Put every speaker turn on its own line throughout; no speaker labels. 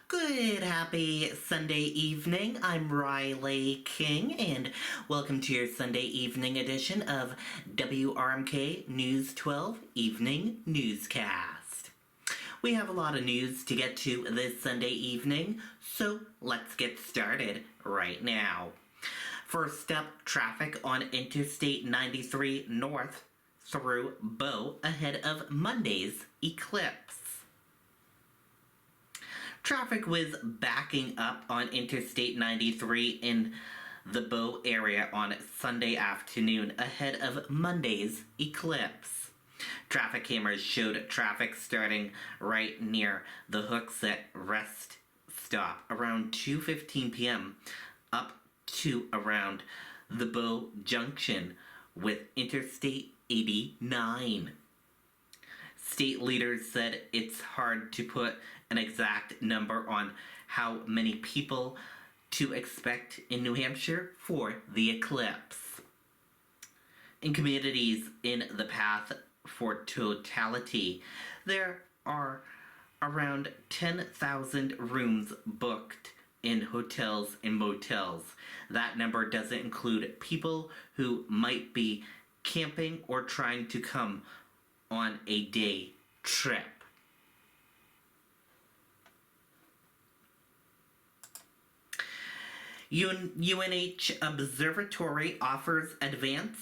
Good, happy Sunday evening. I'm Riley King, and welcome to your Sunday evening edition of WRMK News 12 Evening Newscast. We have a lot of news to get to this Sunday evening, so let's get started right now. First up, traffic on Interstate 93 North through Bow ahead of Monday's eclipse. Traffic was backing up on Interstate 93 in the Bow area on Sunday afternoon ahead of Monday's eclipse. Traffic cameras showed traffic starting right near the Hooksett rest stop around 2:15 p.m. up to around the Bow Junction with Interstate 89. State leaders said it's hard to put an exact number on how many people to expect in New Hampshire for the eclipse. In communities in the path for totality, there are around 10,000 rooms booked in hotels and motels. That number doesn't include people who might be camping or trying to come on a day trip. UNH Observatory offers advance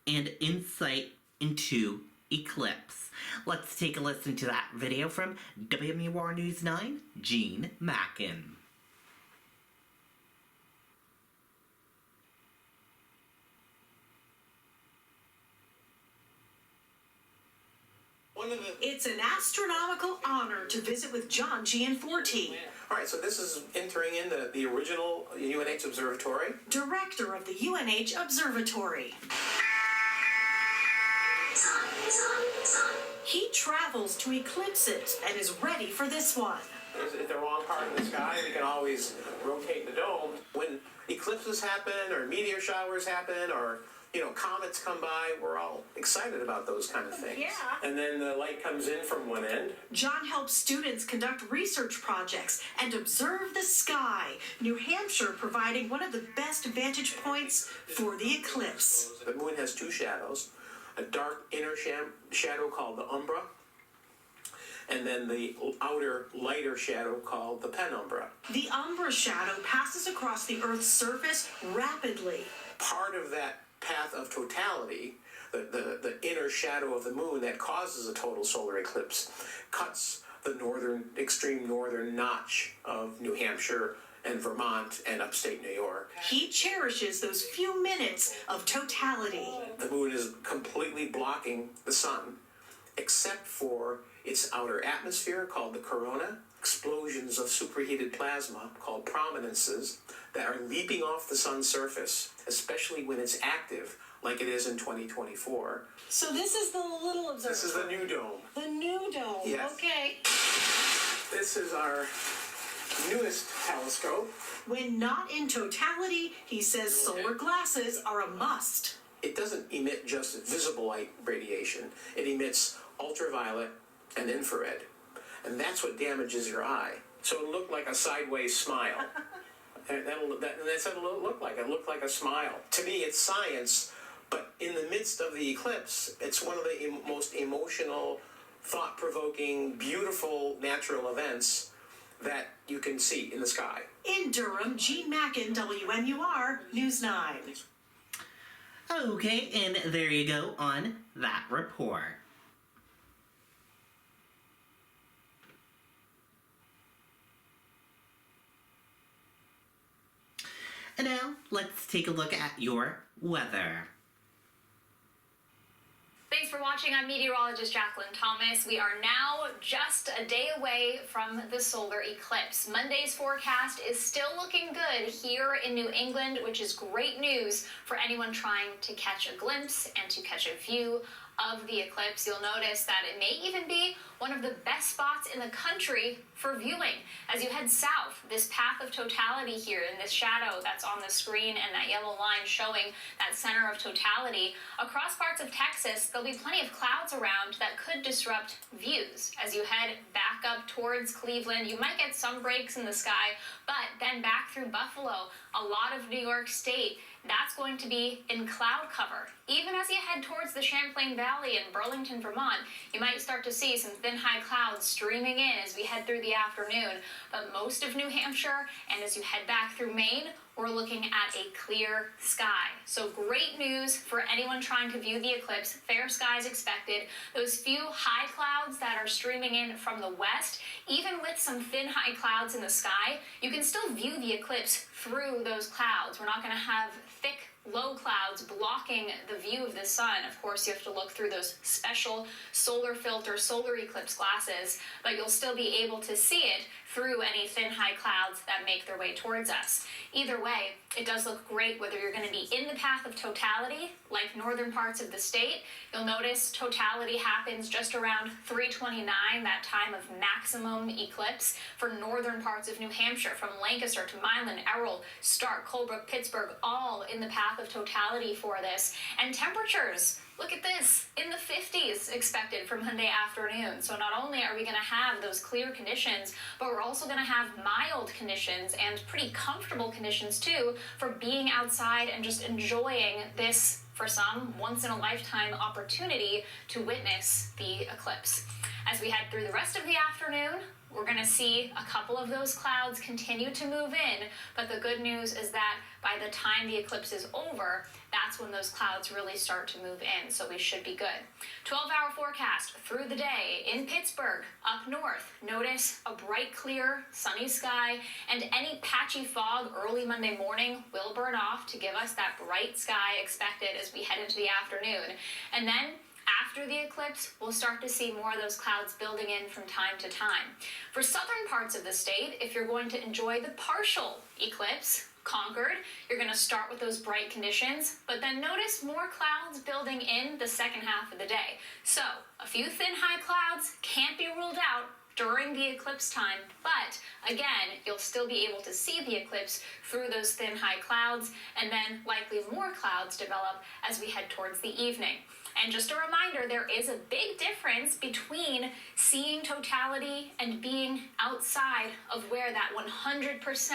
and insight into eclipse. Let's take a listen to that video from WMUR News 9, Gene Mackin.
It's an astronomical honor to visit with John Gianforte.
All right, so this is entering in the original UNH Observatory.
Director of the UNH Observatory. He travels to eclipses and is ready for this one.
If the wrong part of the sky, we can always rotate the dome. When eclipses happen or meteor showers happen or comets come by, we're all excited about those kind of things.
Yeah.
And then the light comes in from one end.
John helps students conduct research projects and observe the sky. New Hampshire providing one of the best vantage points for the eclipse.
The moon has two shadows, a dark inner shadow called the umbra, and then the outer lighter shadow called the penumbra.
The umbra shadow passes across the Earth's surface rapidly.
Part of that path of totality, the inner shadow of the moon that causes a total solar eclipse, cuts the extreme northern notch of New Hampshire and Vermont and upstate New York.
He cherishes those few minutes of totality.
The moon is completely blocking the sun, except for its outer atmosphere called the corona, explosions of superheated plasma called prominences that are leaping off the sun's surface, especially when it's active, like it is in 2024.
So this is the little observatory.
This is the new dome.
The new dome.
Yes.
Okay.
This is our newest telescope.
When not in totality, he says solar glasses are a must.
It doesn't emit just visible light radiation. It emits ultraviolet and infrared. And that's what damages your eye. So it'll look like a sideways smile. And that's what it'll look like. It'll look like a smile. To me, it's science, but in the midst of the eclipse, it's one of the most emotional, thought-provoking, beautiful natural events that you can see in the sky.
In Durham, Gene Mackin, WMUR News 9.
Okay, and there you go on that report. And now, let's take a look at your weather.
Thanks for watching. I'm meteorologist Jacqueline Thomas. We are now just a day away from the solar eclipse. Monday's forecast is still looking good here in New England, which is great news for anyone trying to catch a glimpse and to catch a view of the eclipse. You'll notice that it may even be one of the best spots in the country for viewing. As you head south, this path of totality here in this shadow that's on the screen and that yellow line showing that center of totality, across parts of Texas, there'll be plenty of clouds around that could disrupt views. As you head back up towards Cleveland, you might get some breaks in the sky, but then back through Buffalo, a lot of New York State, that's going to be in cloud cover. Even as you head towards the Champlain Valley in Burlington, Vermont, you might start to see some thin high clouds streaming in as we head through the afternoon. But most of New Hampshire, and as you head back through Maine, we're looking at a clear sky. So great news for anyone trying to view the eclipse. Fair skies expected. Those few high clouds that are streaming in from the west, even with some thin high clouds in the sky, you can still view the eclipse through those clouds. We're not going to have thick low clouds blocking the view of the sun. Of course, you have to look through those special solar filter, solar eclipse glasses, but you'll still be able to see it through any thin high clouds that make their way towards us. Either way, it does look great whether you're going to be in the path of totality, like northern parts of the state. You'll notice totality happens just around 3:29, that time of maximum eclipse for northern parts of New Hampshire, from Lancaster to Milan, Errol, Stark, Colebrook, Pittsburgh, all in the path of totality for this. And temperatures, look at this, in the 50s expected for Monday afternoon. So not only are we going to have those clear conditions, but we're also going to have mild conditions and pretty comfortable conditions too for being outside and just enjoying this, for some, once-in-a-lifetime opportunity to witness the eclipse. As we head through the rest of the afternoon, we're going to see a couple of those clouds continue to move in, but the good news is that by the time the eclipse is over, that's when those clouds really start to move in, so we should be good. 12-hour forecast through the day in Pittsburgh, up north. Notice a bright, clear, sunny sky, and any patchy fog early Monday morning will burn off to give us that bright sky expected as we head into the afternoon. And then after the eclipse, we'll start to see more of those clouds building in from time to time. For southern parts of the state, if you're going to enjoy the partial eclipse, Concord, you're going to start with those bright conditions, but then notice more clouds building in the second half of the day. So a few thin high clouds can't be ruled out during the eclipse time, but again, you'll still be able to see the eclipse through those thin high clouds, and then likely more clouds develop as we head towards the evening. And just a reminder, there is a big difference between seeing totality and being outside of where that 100%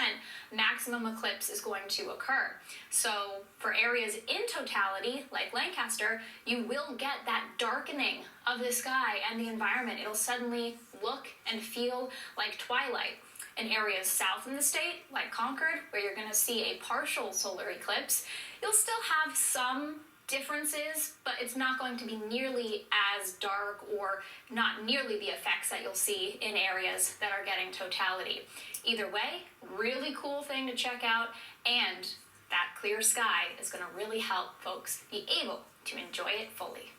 maximum eclipse is going to occur. So for areas in totality, like Lancaster, you will get that darkening of the sky and the environment. It'll suddenly look and feel like twilight. In areas south in the state, like Concord, where you're going to see a partial solar eclipse, you'll still have some differences, but it's not going to be nearly as dark or not nearly the effects that you'll see in areas that are getting totality. Either way, really cool thing to check out, and that clear sky is going to really help folks be able to enjoy it fully.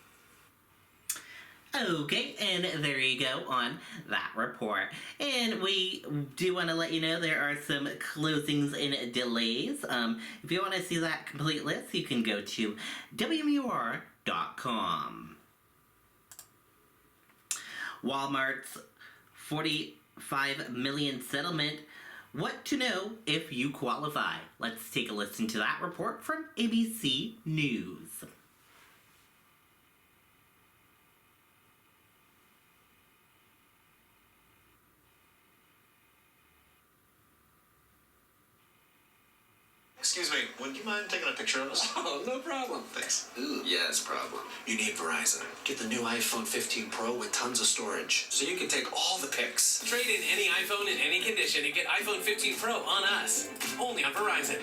Okay, and there you go on that report. And we do want to let you know there are some closings and delays. If you want to see that complete list, you can go to WRMK.com. Walmart's $45 million settlement. What to know if you qualify. Let's take a listen to that report from ABC News.
Excuse me, would you mind taking a picture of us?
Oh, no problem.
Thanks.
Ooh, yes, problem.
You need Verizon. Get the new iPhone 15 Pro with tons of storage, so you can take all the pics.
Trade in any iPhone in any condition and get iPhone 15 Pro on us. Only on Verizon.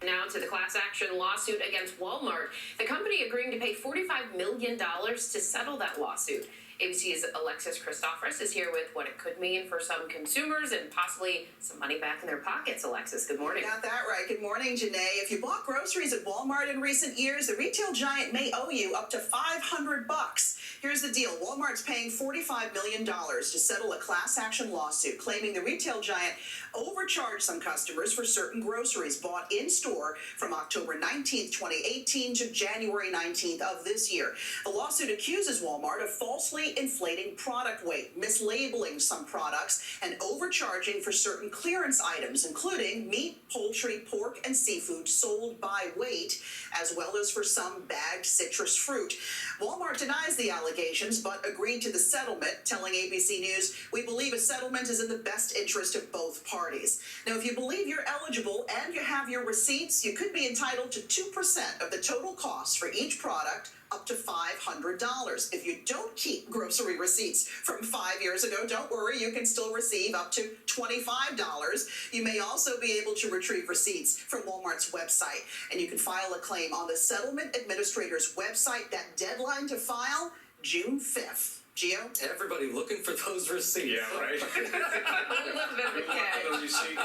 Now to the class action lawsuit against Walmart. The company agreeing to pay $45 million to settle that lawsuit. ABC's Alexis Christophorus is here with what it could mean for some consumers and possibly some money back in their pockets. Alexis, good morning.
Got that right. Good morning, Janae. If you bought groceries at Walmart in recent years, the retail giant may owe you up to $500. Here's the deal. Walmart's paying $45 million to settle a class action lawsuit claiming the retail giant overcharged some customers for certain groceries bought in store from October 19th, 2018 to January 19th of this year. The lawsuit accuses Walmart of falsely inflating product weight, mislabeling some products, and overcharging for certain clearance items, including meat, poultry, pork, and seafood sold by weight, as well as for some bagged citrus fruit. Walmart denies the allegations, but agreed to the settlement, telling ABC News, "We believe a settlement is in the best interest of both parties." Now, if you believe you're eligible and you have your receipts, you could be entitled to 2% of the total cost for each product, up to $500. If you don't keep grocery receipts from 5 years ago, don't worry, you can still receive up to $25. You may also be able to retrieve receipts from Walmart's website, and you can file a claim on the settlement administrator's website. That deadline to file, June 5th. Gio?
Everybody looking for those receipts.
Yeah, right.
A little bit of a catch.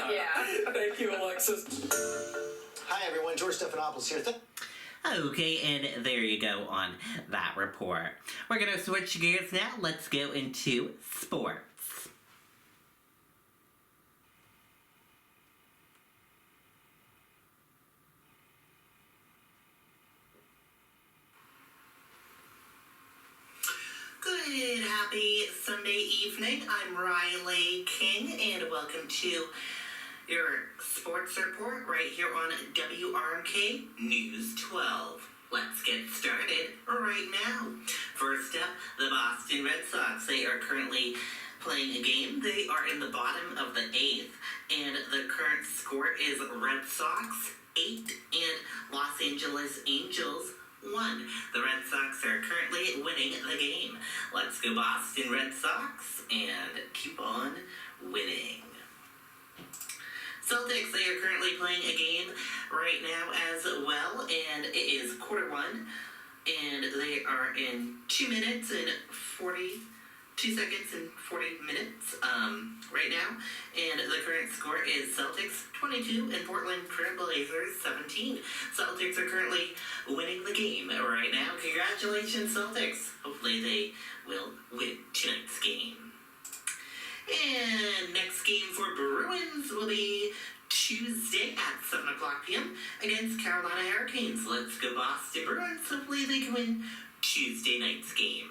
Yeah.
Thank you, Alexis.
Hi, everyone. George Stephanopoulos here.
Okay, and there you go on that report. We're going to switch gears now. Let's go into sports. Good, happy Sunday evening. I'm Riley King, and welcome to your sports report right here on WRMK News 12. Let's get started right now. First up, the Boston Red Sox. They are currently playing a game. They are in the bottom of the 8th, and the current score is Red Sox 8 and Los Angeles Angels 1. The Red Sox are currently winning the game. Let's go Boston Red Sox and keep on winning. Celtics, they are currently playing a game right now as well, and it is quarter 1, and they are in 2 minutes and 42 seconds and 40 minutes right now, and the current score is Celtics 22 and Portland Trail Blazers 17. Celtics are currently winning the game right now. Congratulations, Celtics. Hopefully they will win tonight's game. And next game for Bruins will be Tuesday at 7 o'clock p.m. against Carolina Hurricanes. Let's go Boston Bruins. Hopefully they can win Tuesday night's game.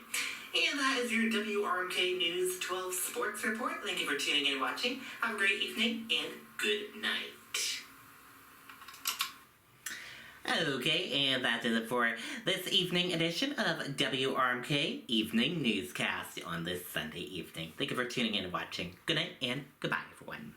And that is your WRMK News 12 Sports Report. Thank you for tuning in and watching. Have a great evening and good night. Okay, and that is it for this evening edition of WRMK Evening Newscast on this Sunday evening. Thank you for tuning in and watching. Good night and goodbye, everyone.